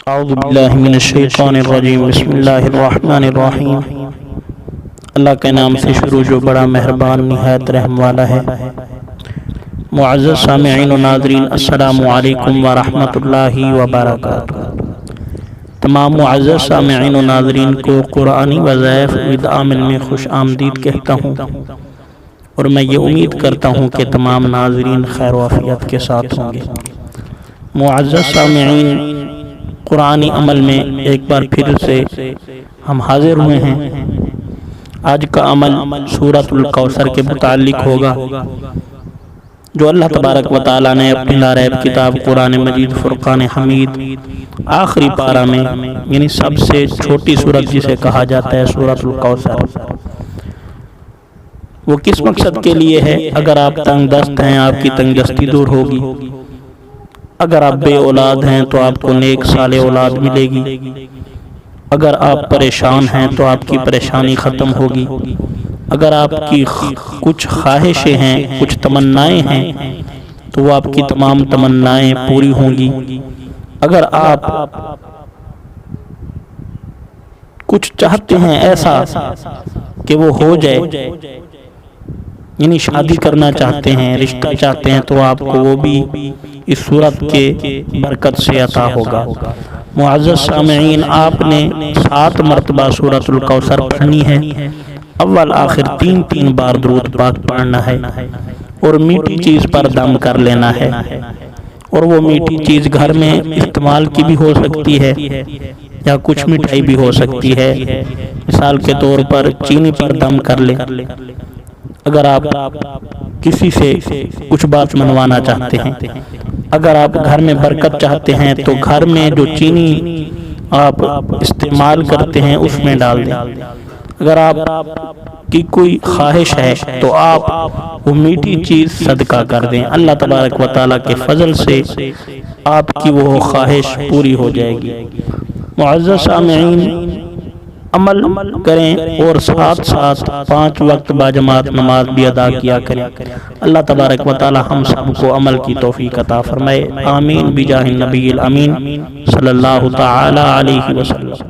اعوذ باللہ من الشیطان الرجیم بسم اللہ الرحمن الرحیم۔ اللہ کے نام سے شروع جو بڑا مہربان نہایت رحم والا ہے۔ معزز سامعین و ناظرین، السلام علیکم ورحمۃ اللہ وبرکاتہ۔ تمام معزز سامعین و ناظرین کو قرآنی وظائف ود آمن میں خوش آمدید کہتا ہوں، اور میں یہ امید کرتا ہوں کہ تمام ناظرین خیر و عافیت کے ساتھ ہوں گے۔ معزز سامعین، قرآنی عمل میں ایک بار پھر سے ہم حاضر ہوئے ہیں۔ آج کا عمل سورۃ الکوثر کے متعلق ہوگا، جو اللہ تبارک و تعالیٰ نے اپنی لا ریب کتاب قرآن مجید فرقان حمید آخری پارہ میں، یعنی سب سے چھوٹی سورت جسے کہا جاتا ہے سورۃ الکوثر، وہ کس مقصد کے لیے ہے؟ اگر آپ تنگ دست ہیں آپ کی تنگ دستی دور ہوگی، اگر آپ بے اولاد ہیں تو آپ کو نیک صالح اولاد ملے گی، اگر آپ پریشان ہیں تو آپ کی پریشانی ختم ہوگی، اگر آپ کی کچھ خواہشیں ہیں، کچھ تمنائیں ہیں تو وہ آپ کی تمام تمنائیں پوری ہوں گی، اگر آپ کچھ چاہتے ہیں ایسا کہ وہ ہو جائے، یعنی شادی کرنا چاہتے ہیں، رشتہ چاہتے ہیں، تو آپ کو وہ بھی اس صورت کے برکت سے عطا ہوگا۔ معزز سامعین، آپ نے 7 مرتبہ سورۃ الکوثر پڑھنی ہے، اول آخر 3 بار درود پاک پڑھنا ہے، اور میٹھی چیز پر دم کر لینا ہے، اور وہ میٹھی چیز گھر میں استعمال کی بھی ہو سکتی ہے یا کچھ مٹھائی بھی ہو سکتی ہے۔ مثال کے طور پر چینی پر دم کر لیں۔ اگر آپ کسی سے کچھ بات منوانا چاہتے ہیں، اگر آپ گھر میں برکت چاہتے ہیں تو گھر میں جو چینی آپ استعمال کرتے ہیں اس میں ڈال دیں۔ اگر آپ کی کوئی خواہش ہے تو آپ وہ میٹھی چیز صدقہ کر دیں، اللہ تبارک و تعالیٰ کے فضل سے آپ کی وہ خواہش پوری ہو جائے گی۔ معزز سامعین، عمل کریں اور ساتھ ساتھ 5 وقت باجماعت نماز بھی ادا کیا کریں۔ اللہ تبارک و تعالی ہم سب کو عمل کی توفیق عطا فرمائے، آمین بجاہ النبی الامین صلی اللہ تعالی علیہ وسلم۔